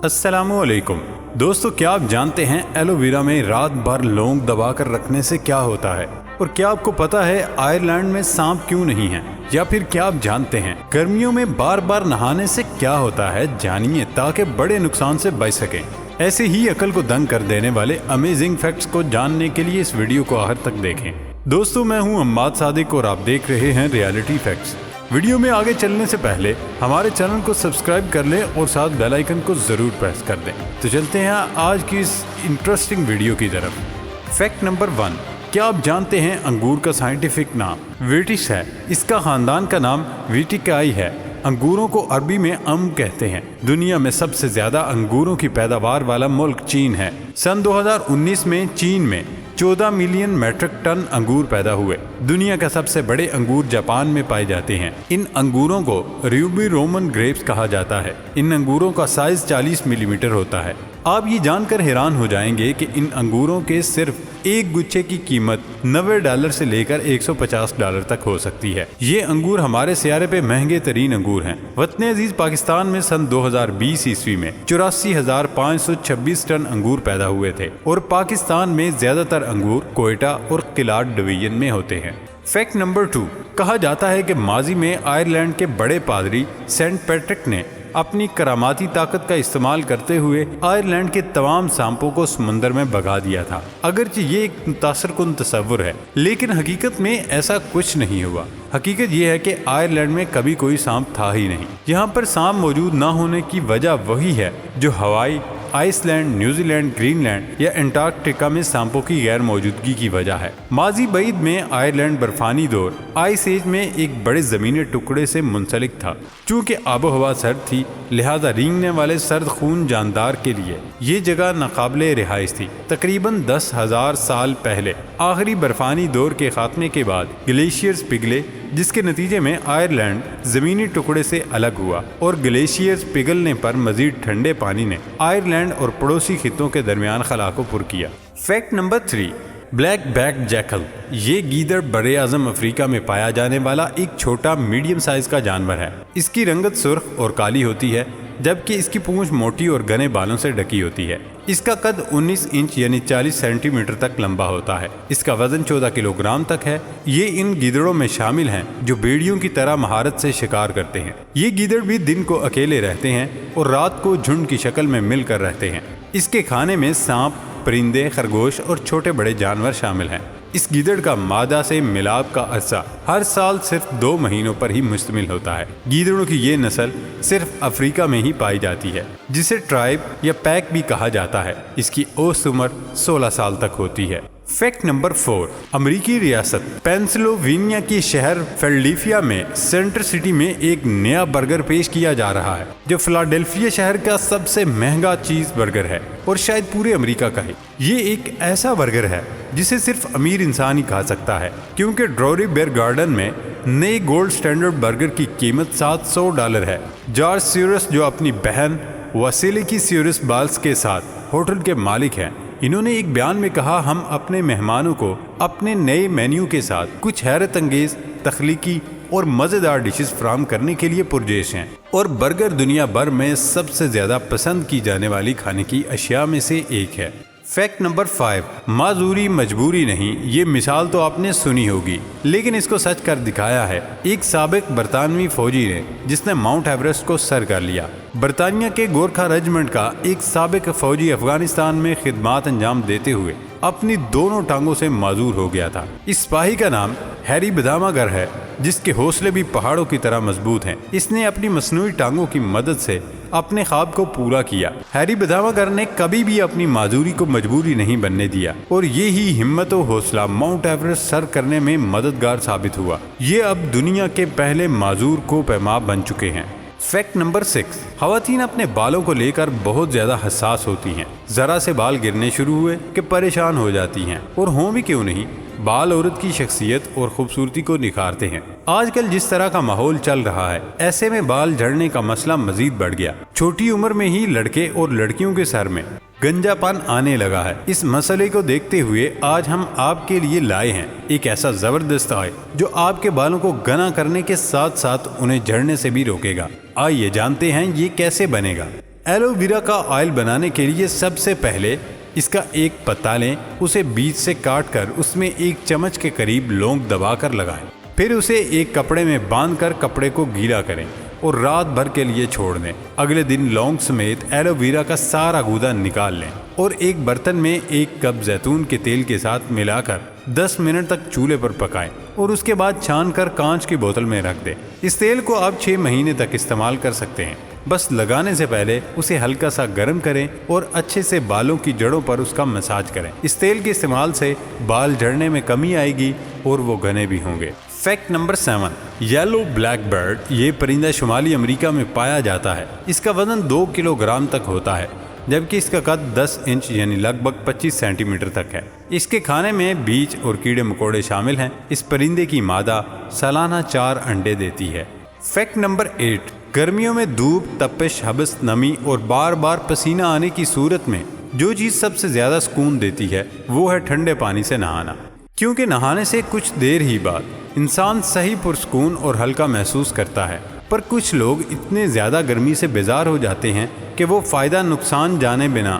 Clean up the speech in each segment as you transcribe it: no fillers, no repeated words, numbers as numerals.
अस्सलामुअलैकुम दोस्तों, क्या आप जानते हैं एलोवेरा में रात भर लौंग दबा कर रखने से क्या होता है? और क्या आपको पता है आयरलैंड में सांप क्यों नहीं है? या फिर क्या आप जानते हैं गर्मियों में बार बार नहाने से क्या होता है? जानिए ताकि बड़े नुकसान से बच सकें। ऐसे ही अकल को दंग कर देने वाले अमेजिंग फैक्ट्स को जानने के लिए इस वीडियो को आखिर तक देखें। दोस्तों, मैं हूं अम्माद सादिक और आप देख रहे हैं रियलिटी फैक्ट्स। वीडियो में आगे चलने से पहले हमारे चैनल को सब्सक्राइब कर लें और साथ बेल आइकन को जरूर प्रेस कर दें। तो चलते हैं आज की इस इंटरेस्टिंग वीडियो की तरफ। फैक्ट नंबर 1, क्या आप जानते हैं अंगूर का साइंटिफिक नाम विटिस है? इसका खानदान का नाम विटिकाई है। अंगूरों को अरबी में कहते हैं। दुनिया में सबसे ज्यादा अंगूरों की पैदावार वाला मुल्क चीन है। सन 2019 में चीन में 14 मिलियन मेट्रिक टन अंगूर पैदा हुए। दुनिया का सबसे बड़े अंगूर जापान में पाए जाते हैं। इन अंगूरों को रूबी रोमन ग्रेप्स कहा जाता है। इन अंगूरों का साइज 40 मिलीमीटर होता है। आप ये जानकर हैरान हो जाएंगे कि इन अंगूरों के सिर्फ एक गुच्छे की कीमत $90 से लेकर $150 तक हो सकती है। ये अंगूर हमारे सियारे पे महंगे तरीन अंगूर हैं। वतन अजीज पाकिस्तान में सन 2020 ईस्वी में 84,526 टन अंगूर पैदा हुए थे और पाकिस्तान में ज्यादातर अंगूर कोयटा और किलाट डिवीजन में होते हैं। फैक्ट नंबर 2, कहा जाता है कि माजी में आयरलैंड के बड़े पादरी सेंट पैट्रिक ने अपनी करामाती ताकत का इस्तेमाल करते हुए आयरलैंड के तमाम सांपों को समंदर में भगा दिया था। अगरचे ये एक मुतासरकुन तस्वुर है, लेकिन हकीकत में ऐसा कुछ नहीं हुआ। हकीकत ये है कि आयरलैंड में कभी कोई सांप था ही नहीं। यहाँ पर सांप मौजूद न होने की वजह वही है जो हवाई, आइसलैंड, न्यूजीलैंड, ग्रीनलैंड या अंटार्कटिका में सांपों की गैर मौजूदगी की वजह है। माजी बईद में आयरलैंड बर्फानी दौर आइस एज में एक बड़े जमीनी टुकड़े से मुंसलिक था। चूँकि आबो हवा सर्द थी, लिहाजा रेंगने वाले सर्द खून जानदार के लिए ये जगह नाकाबिले रिहाइश थी। तकरीबन 10,000 साल पहले आखिरी बर्फानी दौर के खात्मे के बाद ग्लेशियर्स पिघले, जिसके नतीजे में आयरलैंड जमीनी टुकड़े से अलग हुआ और ग्लेशियर्स पिघलने पर मजीद ठंडे पानी ने आयरलैंड और पड़ोसी खित्तों के दरमियान खला को पुर किया। Fact number 3, black back jackal. ये गीदड़ बड़े आजम अफ्रीका में पाया जाने वाला एक छोटा मीडियम साइज का जानवर है। इसकी रंगत सुर्ख और काली होती है, जबकि इसकी पूंछ मोटी और घने बालों से ढकी होती है। इसका कद 19 इंच यानी 40 सेंटीमीटर तक लंबा होता है। इसका वजन 14 किलोग्राम तक है। ये इन गीदड़ों में शामिल हैं जो भेड़ियों की तरह महारत से शिकार करते हैं। ये गीदड़ भी दिन को अकेले रहते हैं और रात को झुंड की शक्ल में मिलकर रहते हैं। इसके खाने में सांप, परिंदे, खरगोश और छोटे बड़े जानवर शामिल हैं। इस गीदड़ का मादा से मिलाप का अरसा हर साल सिर्फ 2 महीनों पर ही मुश्तमिल होता है। गीदड़ों की ये नस्ल सिर्फ अफ्रीका में ही पाई जाती है, जिसे ट्राइब या पैक भी कहा जाता है। इसकी औसत उम्र 16 साल तक होती है। फैक्ट नंबर 4, अमेरिकी रियासत पेंसिल्वेनिया के शहर फिलाडेल्फिया में सेंटर सिटी में एक नया बर्गर पेश किया जा रहा है, जो फिलाडेल्फिया शहर का सबसे महंगा चीज बर्गर है और शायद पूरे अमेरिका का है। ये एक ऐसा बर्गर है जिसे सिर्फ अमीर इंसान ही खा सकता है, क्योंकि ड्रॉरी बेयर गार्डन में नए गोल्ड स्टैंडर्ड बर्गर की कीमत $700 है। जॉर्ज सोरोस, जो अपनी बहन वासिली सोरोस बाल्स के साथ होटल के मालिक हैं, इन्होंने एक बयान में कहा, हम अपने मेहमानों को अपने नए मेन्यू के साथ कुछ हैरत अंगेज, तख्लीकी और मज़ेदार डिशेस फराहम करने के लिए पुरजोश हैं। और बर्गर दुनिया भर में सबसे ज़्यादा पसंद की जाने वाली खाने की अशिया में से एक है। फैक्ट नंबर 5, माजूरी मजबूरी नहीं। ये मिसाल तो आपने सुनी होगी, लेकिन इसको सच कर दिखाया है एक साबिक बरतानवी फौजी ने, जिसने माउंट एवरेस्ट को सर कर लिया। बरतानिया के गोरखा रेजिमेंट का एक साबिक फौजी अफगानिस्तान में खिदमात अंजाम देते हुए अपनी दोनों टांगों से माजूर हो गया था। इस सिपाही का नाम हैरी बदामागर है, जिसके हौसले भी पहाड़ों की तरह मजबूत हैं। इसने अपनी मसनूई टांगों की मदद से अपने ख्वाब को पूरा किया। हैरी बदामागर ने कभी भी अपनी माजूरी को मजबूरी नहीं बनने दिया और ये ही हिम्मत और हौसला माउंट एवरेस्ट सर करने में मददगार साबित हुआ। ये अब दुनिया के पहले माजूर को पैमा बन चुके हैं। फैक्ट नंबर 6, खवातीन अपने बालों को लेकर बहुत ज्यादा हसास होती हैं। जरा से बाल गिरने शुरू हुए कि परेशान हो जाती हैं, और हों भी क्यों नहीं, बाल औरत की शख्सियत और खूबसूरती को निखारते हैं। आजकल जिस तरह का माहौल चल रहा है, ऐसे में बाल झड़ने का मसला मजीद बढ़ गया। छोटी उम्र में ही लड़के और लड़कियों के सर में गंजापन आने लगा है। इस मसले को देखते हुए आज हम आपके लिए लाए हैं एक ऐसा जबरदस्त आय जो आपके बालों को घना करने के साथ साथ उन्हें झड़ने से भी रोकेगा। आइए जानते हैं ये कैसे बनेगा। ایلو ویرا کا آئل بنانے کے لیے سب سے پہلے اس کا ایک پتا لیں، اسے بیچ سے کاٹ کر اس میں 1 چمچ کے قریب لونگ دبا کر لگائیں، پھر اسے ایک کپڑے میں باندھ کر کپڑے کو گیلا کریں اور رات بھر کے لیے چھوڑ دیں۔ اگلے دن لونگ سمیت ایلو ویرا کا سارا گودا نکال لیں اور ایک برتن میں 1 کپ زیتون کے تیل کے ساتھ ملا کر 10 منٹ تک چولہے پر پکائیں اور اس کے بعد چھان کر کانچ کی بوتل میں رکھ دیں۔ اس تیل کو آپ 6 مہینے تک استعمال کر سکتے ہیں۔ بس لگانے سے پہلے اسے ہلکا سا گرم کریں اور اچھے سے بالوں کی جڑوں پر اس کا مساج کریں۔ اس تیل کے استعمال سے بال جھڑنے میں کمی آئے گی اور وہ گھنے بھی ہوں گے۔ Fact number 7، yellow black bird یہ پرندہ شمالی امریکہ میں پایا جاتا ہے۔ اس کا وزن 2 کلو گرام تک ہوتا ہے، جبکہ اس کا قد 10 انچ یعنی لگ بھگ 25 سینٹی میٹر تک ہے۔ اس کے کھانے میں بیج اور کیڑے مکوڑے شامل ہیں۔ اس پرندے کی مادہ سالانہ 4 انڈے دیتی ہے۔ فیکٹ نمبر 8، گرمیوں میں دھوپ، تپش، حبس، نمی اور بار بار پسینہ آنے کی صورت میں جو چیز سب سے زیادہ سکون دیتی ہے وہ ہے ٹھنڈے پانی سے نہانا، کیونکہ نہانے سے کچھ دیر ہی بعد انسان صحیح پرسکون اور ہلکا محسوس کرتا ہے۔ پر کچھ لوگ اتنے زیادہ گرمی سے بیزار ہو جاتے ہیں کہ وہ فائدہ نقصان جانے بنا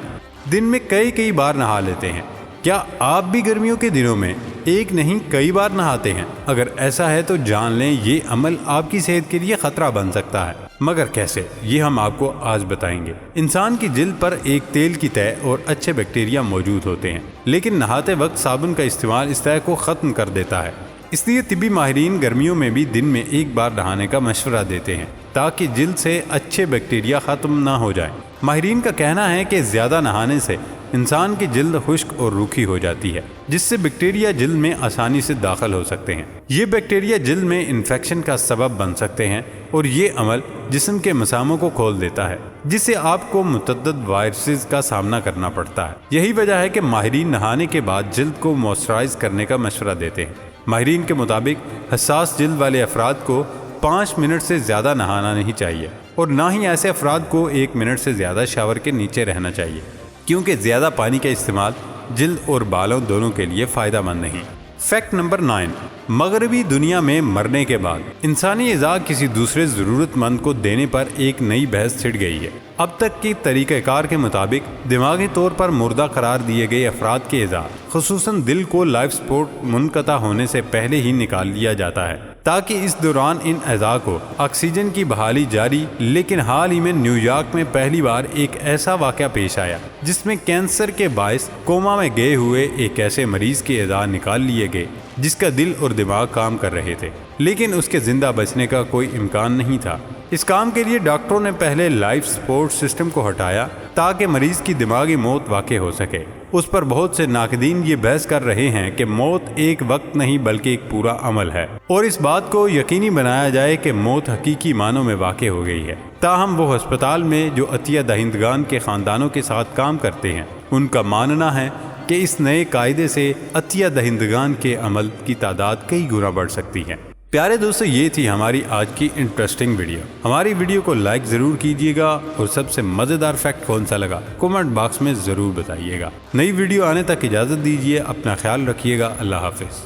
دن میں کئی بار نہا لیتے ہیں۔ کیا آپ بھی گرمیوں کے دنوں میں ایک نہیں کئی بار نہاتے ہیں؟ اگر ایسا ہے تو جان لیں یہ عمل آپ کی صحت کے لیے خطرہ بن سکتا ہے۔ مگر کیسے، یہ ہم آپ کو آج بتائیں گے۔ انسان کی جلد پر ایک تیل کی تہ اور اچھے بیکٹیریا موجود ہوتے ہیں، لیکن نہاتے وقت صابن کا استعمال اس تہ کو ختم کر دیتا ہے۔ اس لیے طبی ماہرین گرمیوں میں بھی دن میں 1 بار نہانے کا مشورہ دیتے ہیں تاکہ جلد سے اچھے بیکٹیریا ختم نہ ہو جائیں۔ ماہرین کا کہنا ہے کہ زیادہ نہانے سے انسان کی جلد خشک اور روکھی ہو جاتی ہے، جس سے بیکٹیریا جلد میں آسانی سے داخل ہو سکتے ہیں۔ یہ بیکٹیریا جلد میں انفیکشن کا سبب بن سکتے ہیں اور یہ عمل جسم کے مساموں کو کھول دیتا ہے، جس سے آپ کو متعدد وائرسز کا سامنا کرنا پڑتا ہے۔ یہی وجہ ہے کہ ماہرین نہانے کے بعد جلد کو موئسچرائز کرنے کا مشورہ دیتے ہیں۔ ماہرین کے مطابق حساس جلد والے افراد کو 5 منٹ سے زیادہ نہانا نہیں چاہیے اور نہ ہی ایسے افراد کو 1 منٹ سے زیادہ شاور کے نیچے رہنا چاہیے، کیونکہ زیادہ پانی کا استعمال جلد اور بالوں دونوں کے لیے فائدہ مند نہیں۔ فیکٹ نمبر 9، مغربی دنیا میں مرنے کے بعد انسانی اعضاء کسی دوسرے ضرورت مند کو دینے پر ایک نئی بحث چھڑ گئی ہے۔ اب تک کی طریقہ کار کے مطابق دماغی طور پر مردہ قرار دیے گئے افراد کے اعضاء، خصوصاً دل کو لائف سپورٹ منقطع ہونے سے پہلے ہی نکال لیا جاتا ہے تاکہ اس دوران ان اعضاء کو آکسیجن کی بحالی جاری۔ لیکن حال ہی میں نیو یارک میں پہلی بار ایک ایسا واقعہ پیش آیا جس میں کینسر کے باعث کوما میں گئے ہوئے ایک ایسے مریض کے اعضاء نکال لیے گئے جس کا دل اور دماغ کام کر رہے تھے، لیکن اس کے زندہ بچنے کا کوئی امکان نہیں تھا۔ اس کام کے لیے ڈاکٹروں نے پہلے لائف سپورٹ سسٹم کو ہٹایا تاکہ مریض کی دماغی موت واقع ہو سکے۔ اس پر بہت سے ناقدین یہ بحث کر رہے ہیں کہ موت ایک وقت نہیں بلکہ ایک پورا عمل ہے، اور اس بات کو یقینی بنایا جائے کہ موت حقیقی معنوں میں واقع ہو گئی ہے۔ تاہم وہ ہسپتال میں جو عطیہ دہندگان کے خاندانوں کے ساتھ کام کرتے ہیں، ان کا ماننا ہے کہ اس نئے قاعدے سے عطیہ دہندگان کے عمل کی تعداد کئی گنا بڑھ سکتی ہے۔ پیارے دوستو، یہ تھی ہماری آج کی انٹرسٹنگ ویڈیو۔ ہماری ویڈیو کو لائک ضرور کیجیے گا اور سب سے مزیدار فیکٹ کون سا لگا کمنٹ باکس میں ضرور بتائیے گا۔ نئی ویڈیو آنے تک اجازت دیجیے، اپنا خیال رکھیے گا۔ اللہ حافظ۔